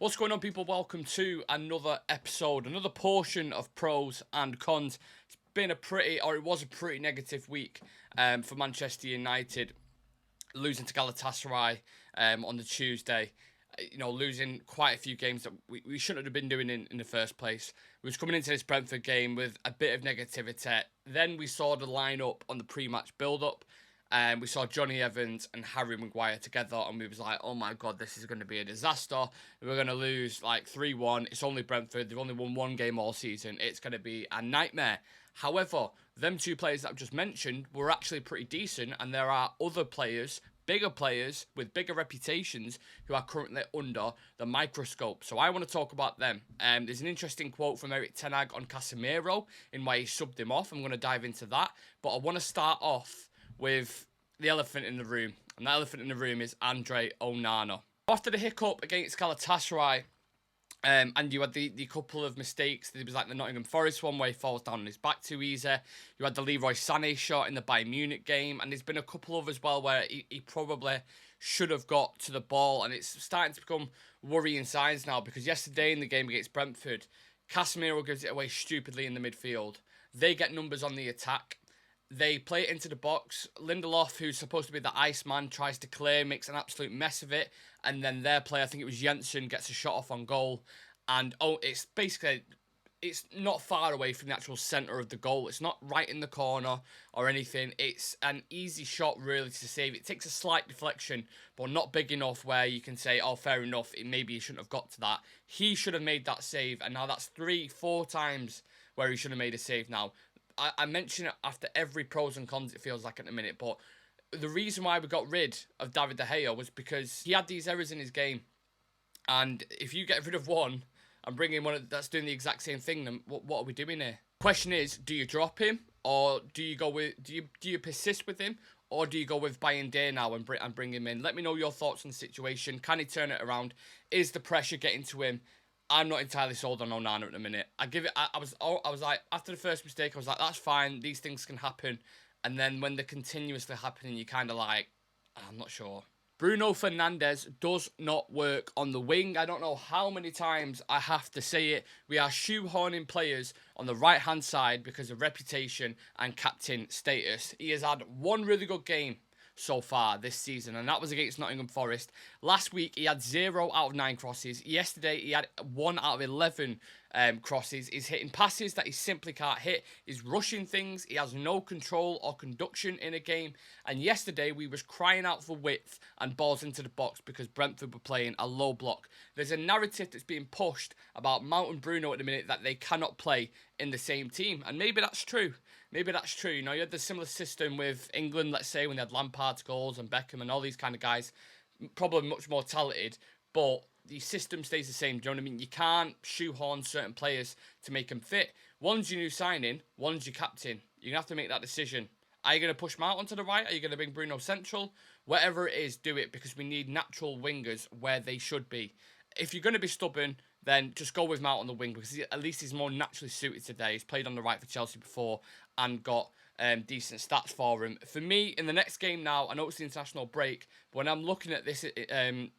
What's going on, people? Welcome to another episode, another portion of pros and cons. It's been it was a pretty negative week for Manchester United, losing to Galatasaray on the Tuesday. Losing quite a few games that we shouldn't have been doing in the first place. We was coming into this Brentford game with a bit of negativity. Then we saw the lineup on the pre-match build-up. We saw Johnny Evans and Harry Maguire together, and we was like, oh my God, this is going to be a disaster. We're going to lose like 3-1. It's only Brentford. They've only won one game all season. It's going to be a nightmare. However, them two players that I've just mentioned were actually pretty decent, and there are other players, bigger players with bigger reputations who are currently under the microscope. So I want to talk about them. There's an interesting quote from Erik ten Hag on Casemiro in why he subbed him off. I'm going to dive into that. But I want to start off with the elephant in the room. And that elephant in the room is Andre Onana. After the hiccup against Galatasaray, and you had the couple of mistakes. There was like the Nottingham Forest one where he falls down on his back too easy. You had the Leroy Sané shot in the Bayern Munich game. And there's been a couple of as well where he probably should have got to the ball. And it's starting to become worrying signs now. Because yesterday in the game against Brentford, Casemiro gives it away stupidly in the midfield. They get numbers on the attack. They play it into the box. Lindelof, who's supposed to be the Iceman, tries to clear, makes an absolute mess of it. And then their player, I think it was Jensen, gets a shot off on goal. And, it's basically, it's not far away from the actual centre of the goal. It's not right in the corner or anything. It's an easy shot, really, to save. It takes a slight deflection, but not big enough where you can say, oh, fair enough, maybe he shouldn't have got to that. He should have made that save. And now that's 3-4 times where he should have made a save now. I mention it after every pros and cons, it feels like, in a minute, but the reason why we got rid of David De Gea was because he had these errors in his game, and if you get rid of one and bring in one that's doing the exact same thing, then what are we doing here? Question is, do you drop him, or do you go with do you persist with him, or do you go with Bayern Day now and bring him in? Let me know your thoughts on the situation. Can he turn it around? Is the pressure getting to him? I'm not entirely sold on Onana at the minute. I was like, after the first mistake, I was like, that's fine. These things can happen. And then when they're continuously happening, you're kind of like, I'm not sure. Bruno Fernandez does not work on the wing. I don't know how many times I have to say it. We are shoehorning players on the right-hand side because of reputation and captain status. He has had one really good game so far this season, and that was against Nottingham Forest. Last week, he had 0 out of 9 crosses. Yesterday, he had 1 out of 11 crosses. He's hitting passes that he simply can't hit. He's rushing things. He has no control or conduction in a game. And yesterday, we was crying out for width and balls into the box because Brentford were playing a low block. There's a narrative that's being pushed about Mount and Bruno at the minute that they cannot play in the same team. And maybe that's true. Maybe that's true. You had the similar system with England, let's say, when they had Lampard, Scholes and Beckham and all these kind of guys. Probably much more talented, but the system stays the same. Do you know what I mean? You can't shoehorn certain players to make them fit. One's your new signing, one's your captain. You're going to have to make that decision. Are you going to push Mount onto the right? Are you going to bring Bruno central? Whatever it is, do it, because we need natural wingers where they should be. If you're going to be stubborn, then just go with Mount on the wing, because at least he's more naturally suited today. He's played on the right for Chelsea before and got decent stats for him. For me, in the next game now, I know it's the international break, but when I'm looking at this game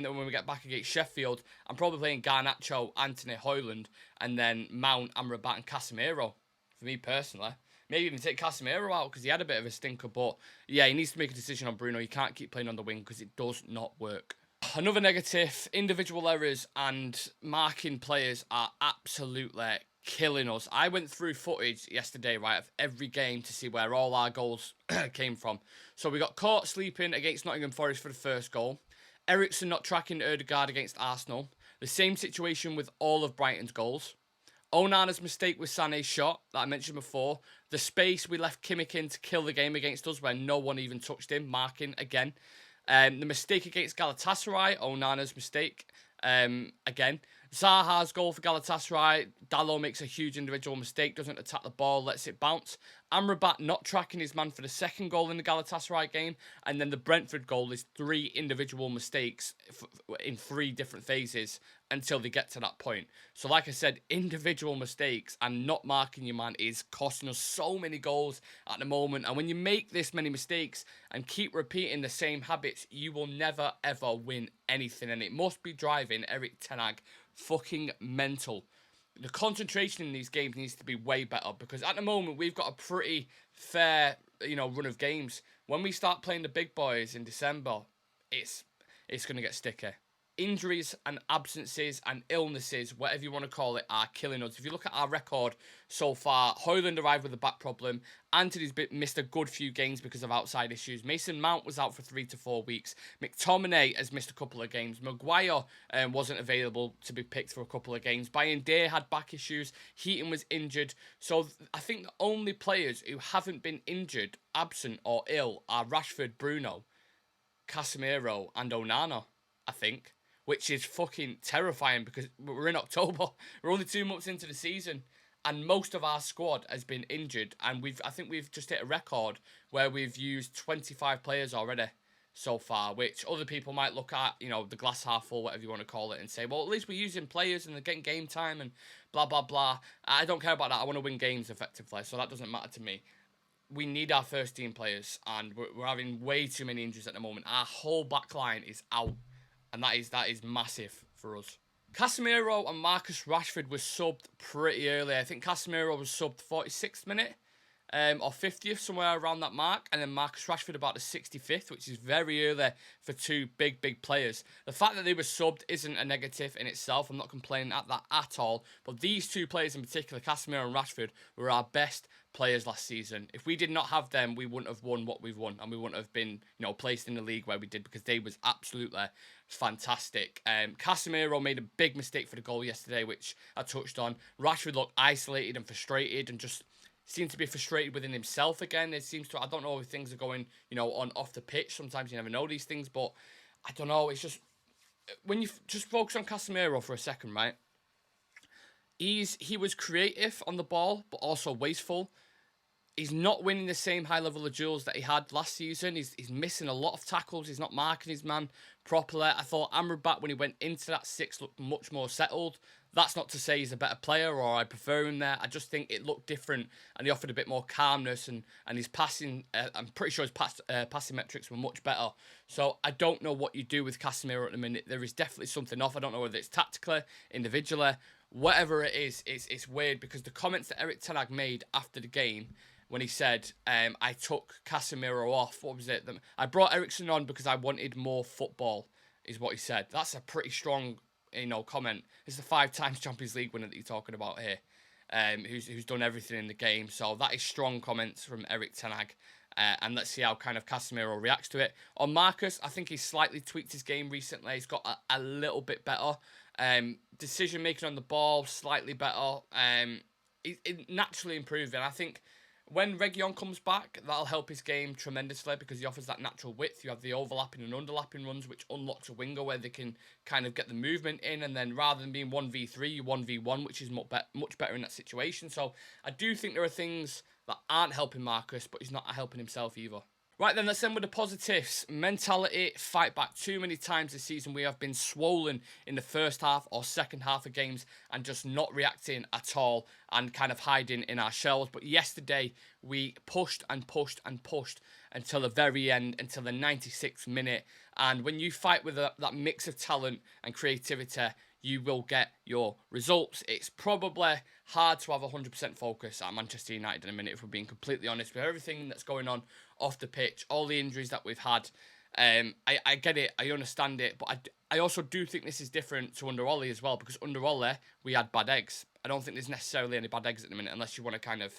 that when we get back against Sheffield, I'm probably playing Garnacho, Anthony, Højlund, and then Mount, Amrabat, and Casemiro, for me personally. Maybe even take Casemiro out because he had a bit of a stinker, but yeah, he needs to make a decision on Bruno. He can't keep playing on the wing because it does not work. Another negative, individual errors and marking players are absolutely killing us. I went through footage yesterday, right, of every game to see where all our goals came from. So we got caught sleeping against Nottingham Forest for the first goal. Eriksen not tracking Ødegaard against Arsenal. The same situation with all of Brighton's goals. Onana's mistake with Sané's shot that I mentioned before. The space we left Kimmich in to kill the game against us where no one even touched him, marking again. The mistake against Galatasaray, Onana's mistake, again. Zaha's goal for Galatasaray, Dalot makes a huge individual mistake, doesn't attack the ball, lets it bounce. Amrabat not tracking his man for the second goal in the Galatasaray game, and then the Brentford goal is 3 individual mistakes in 3 different phases until they get to that point. So like I said, individual mistakes and not marking your man is costing us so many goals at the moment. And when you make this many mistakes and keep repeating the same habits, you will never ever win anything. And it must be driving Erik ten Hag fucking mental. The concentration in these games needs to be way better, because at the moment we've got a pretty fair, run of games. When we start playing the big boys in December, it's going to get sticky. Injuries and absences and illnesses, whatever you want to call it, are killing us. If you look at our record so far, Højlund arrived with a back problem. Antony's missed a good few games because of outside issues. Mason Mount was out for 3 to 4 weeks. McTominay has missed a couple of games. Maguire wasn't available to be picked for a couple of games. Bayern Day had back issues. Heaton was injured. So I think the only players who haven't been injured, absent or ill are Rashford, Bruno, Casemiro and Onana, I think. Which is fucking terrifying, because we're in October. We're only 2 months into the season, and most of our squad has been injured. And I think we've just hit a record where we've used 25 players already so far, which other people might look at, the glass half full, whatever you want to call it, and say, well, at least we're using players and they're getting game time and blah, blah, blah. I don't care about that. I want to win games effectively, so that doesn't matter to me. We need our first team players, and we're having way too many injuries at the moment. Our whole back line is out. And that is massive for us. Casemiro and Marcus Rashford were subbed pretty early. I think Casemiro was subbed 46th minute or 50th, somewhere around that mark. And then Marcus Rashford about the 65th, which is very early for 2 big players. The fact that they were subbed isn't a negative in itself. I'm not complaining at that at all. But these 2 players in particular, Casemiro and Rashford, were our best players last season. If we did not have them, we wouldn't have won what we've won, and we wouldn't have been, placed in the league where we did, because they was absolutely fantastic. Casemiro made a big mistake for the goal yesterday, which I touched on. Rashford looked isolated and frustrated, and just seemed to be frustrated within himself again. It seems to, I don't know if things are going, on off the pitch. Sometimes you never know these things, but I don't know. It's just, when you just focus on Casemiro for a second, right? He was creative on the ball, but also wasteful. He's not winning the same high level of duels that he had last season. He's missing a lot of tackles. He's not marking his man properly. I thought Amrabat, when he went into that 6, looked much more settled. That's not to say he's a better player or I prefer him there. I just think it looked different, and he offered a bit more calmness, and his passing, I'm pretty sure his passing metrics were much better. So I don't know what you do with Casemiro at the minute. There is definitely something off. I don't know whether it's tactically, individually, whatever it is. It's weird, because the comments that Erik ten Hag made after the game, when he said, I took Casemiro off, what was it? I brought Eriksen on because I wanted more football, is what he said. That's a pretty strong, comment. It's the 5 times Champions League winner that you're talking about here, who's done everything in the game. So that is strong comments from Erik ten Hag. And let's see how kind of Casemiro reacts to it. On Marcus, I think he's slightly tweaked his game recently. He's got a little bit better. Decision making on the ball, slightly better. He's naturally improving. I think when Reguilon comes back, that'll help his game tremendously, because he offers that natural width. You have the overlapping and underlapping runs, which unlocks a winger where they can kind of get the movement in, and then rather than being 1v3, you 1v1, which is much better in that situation. So I do think there are things that aren't helping Marcus, but he's not helping himself either. Right then, let's end with the positives. Mentality, fight back. Too many times this season we have been swollen in the first half or second half of games and just not reacting at all and kind of hiding in our shells. But yesterday we pushed and pushed and pushed until the very end, until the 96th minute. And when you fight with that mix of talent and creativity, you will get your results. It's probably hard to have 100% focus at Manchester United in a minute, if we're being completely honest, with everything that's going on off the pitch, all the injuries that we've had. I get it, I understand it, but I also do think this is different to under Ollie as well, because under Ollie, we had bad eggs. I don't think there's necessarily any bad eggs at the minute, unless you want to kind of,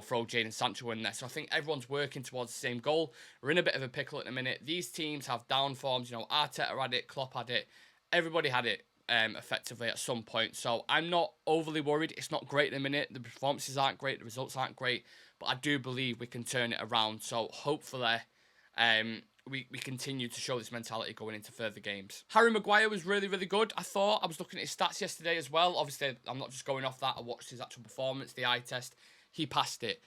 throw Jadon Sancho in there. So I think everyone's working towards the same goal. We're in a bit of a pickle at the minute. These teams have down forms. Arteta had it, Klopp had it, everybody had it. Effectively at some point. So I'm not overly worried. It's not great in a minute. The performances aren't great. The results aren't great. But I do believe we can turn it around. So hopefully we continue to show this mentality going into further games. Harry Maguire was really, really good, I thought. I was looking at his stats yesterday as well. Obviously, I'm not just going off that. I watched his actual performance, the eye test. he passed it.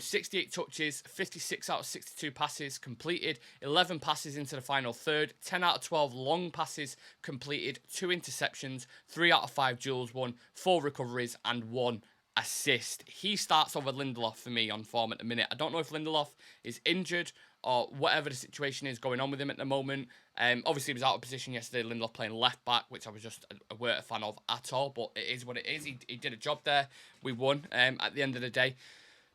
68 touches, 56 out of 62 passes completed, 11 passes into the final third, 10 out of 12 long passes completed, 2 interceptions, 3 out of 5 duels won, 4 recoveries, and 1 assist. He starts over Lindelof for me on form at the minute. I don't know if Lindelof is injured or whatever the situation is going on with him at the moment. Obviously, he was out of position yesterday, Lindelof playing left back, which I was just weren't a fan of at all, but it is what it is. He did a job there. We won at the end of the day.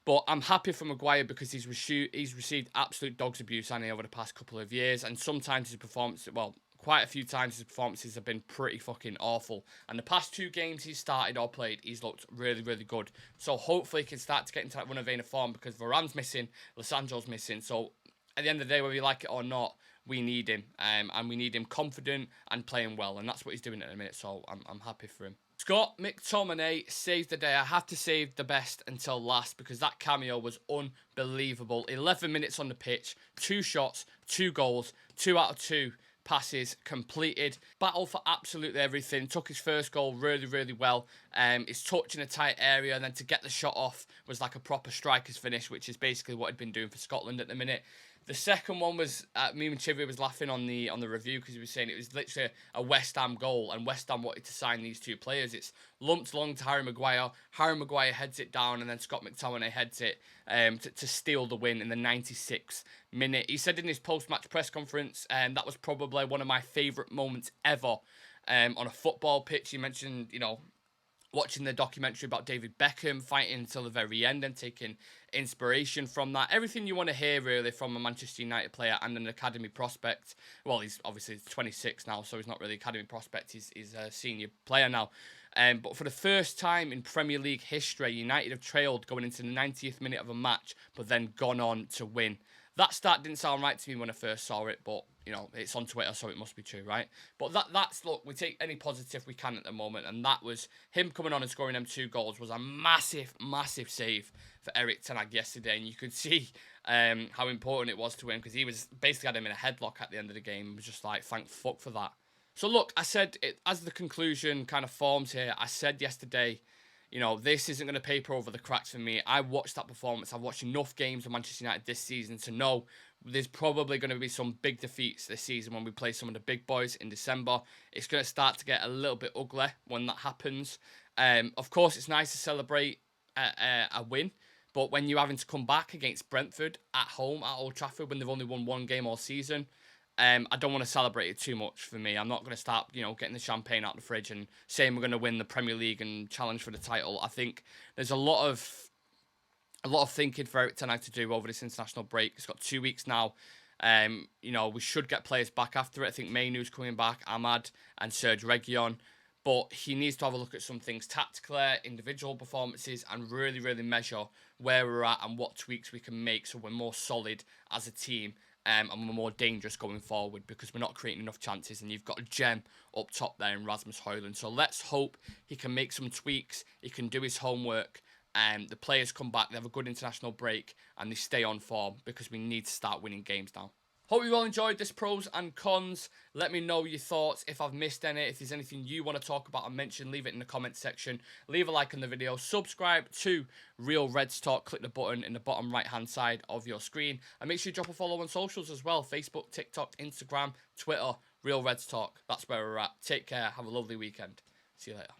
But I'm happy for Maguire because he's received absolute dog's abuse over the past couple of years, and sometimes his performance, well, quite a few times his performances have been pretty fucking awful. And the past 2 games he's started or played, he's looked really, really good. So hopefully he can start to get into that running vein of form because Varane's missing, Lissandro's missing. So at the end of the day, whether you like it or not, we need him, and we need him confident and playing well, and that's what he's doing at the minute. So I'm happy for him. Scott McTominay saved the day. I have to save the best until last because that cameo was unbelievable. 11 minutes on the pitch, 2 shots, 2 goals, 2 out of 2 passes completed. Battle for absolutely everything. Took his first goal really, really well. His touch in a tight area and then to get the shot off was like a proper striker's finish, which is basically what he'd been doing for Scotland at the minute. The second one was, me and Chivy was laughing on the review because he was saying it was literally a West Ham goal and West Ham wanted to sign these 2 players. It's lumped long to Harry Maguire. Harry Maguire heads it down and then Scott McTominay heads it to steal the win in the 96th minute. He said in his post-match press conference, that was probably one of my favourite moments ever on a football pitch. He mentioned, watching the documentary about David Beckham fighting until the very end and taking inspiration from that. Everything you want to hear, really, from a Manchester United player and an academy prospect. Well, he's obviously 26 now, so he's not really academy prospect. He's a senior player now. But for the first time in Premier League history, United have trailed going into the 90th minute of a match, but then gone on to win. That start didn't sound right to me when I first saw it, but, it's on Twitter, so it must be true, right? But that's, look, we take any positive we can at the moment, and that was him coming on and scoring them 2 goals was a massive, massive save for Erik ten Hag yesterday, and you could see how important it was to him, because he was basically had him in a headlock at the end of the game. It was just like, thank fuck for that. So look, I said, as the conclusion kind of forms here, I said yesterday, this isn't going to paper over the cracks for me. I watched that performance. I've watched enough games of Manchester United this season to know there's probably going to be some big defeats this season when we play some of the big boys in December. It's going to start to get a little bit ugly when that happens. Of course, it's nice to celebrate a win, but when you're having to come back against Brentford at home at Old Trafford when they've only won 1 game all season, I don't want to celebrate it too much for me. I'm not going to start, getting the champagne out of the fridge and saying we're going to win the Premier League and challenge for the title. I think there's a lot of thinking for Erik ten Hag to do over this international break. It's got 2 weeks now. We should get players back after it. I think Mainoo's coming back, Ahmad and Serge Reguilon. But he needs to have a look at some things tactically, individual performances, and really, really measure where we're at and what tweaks we can make so we're more solid as a team. And we're more dangerous going forward because we're not creating enough chances, and you've got a gem up top there in Rasmus Højlund. So let's hope he can make some tweaks, he can do his homework, and the players come back, they have a good international break, and they stay on form because we need to start winning games now. Hope you all enjoyed this pros and cons. Let me know your thoughts. If I've missed any, if there's anything you want to talk about or mention, leave it in the comment section. Leave a like on the video. Subscribe to Real Reds Talk. Click the button in the bottom right hand side of your screen. And make sure you drop a follow on socials as well. Facebook, TikTok, Instagram, Twitter, Real Reds Talk. That's where we're at. Take care. Have a lovely weekend. See you later.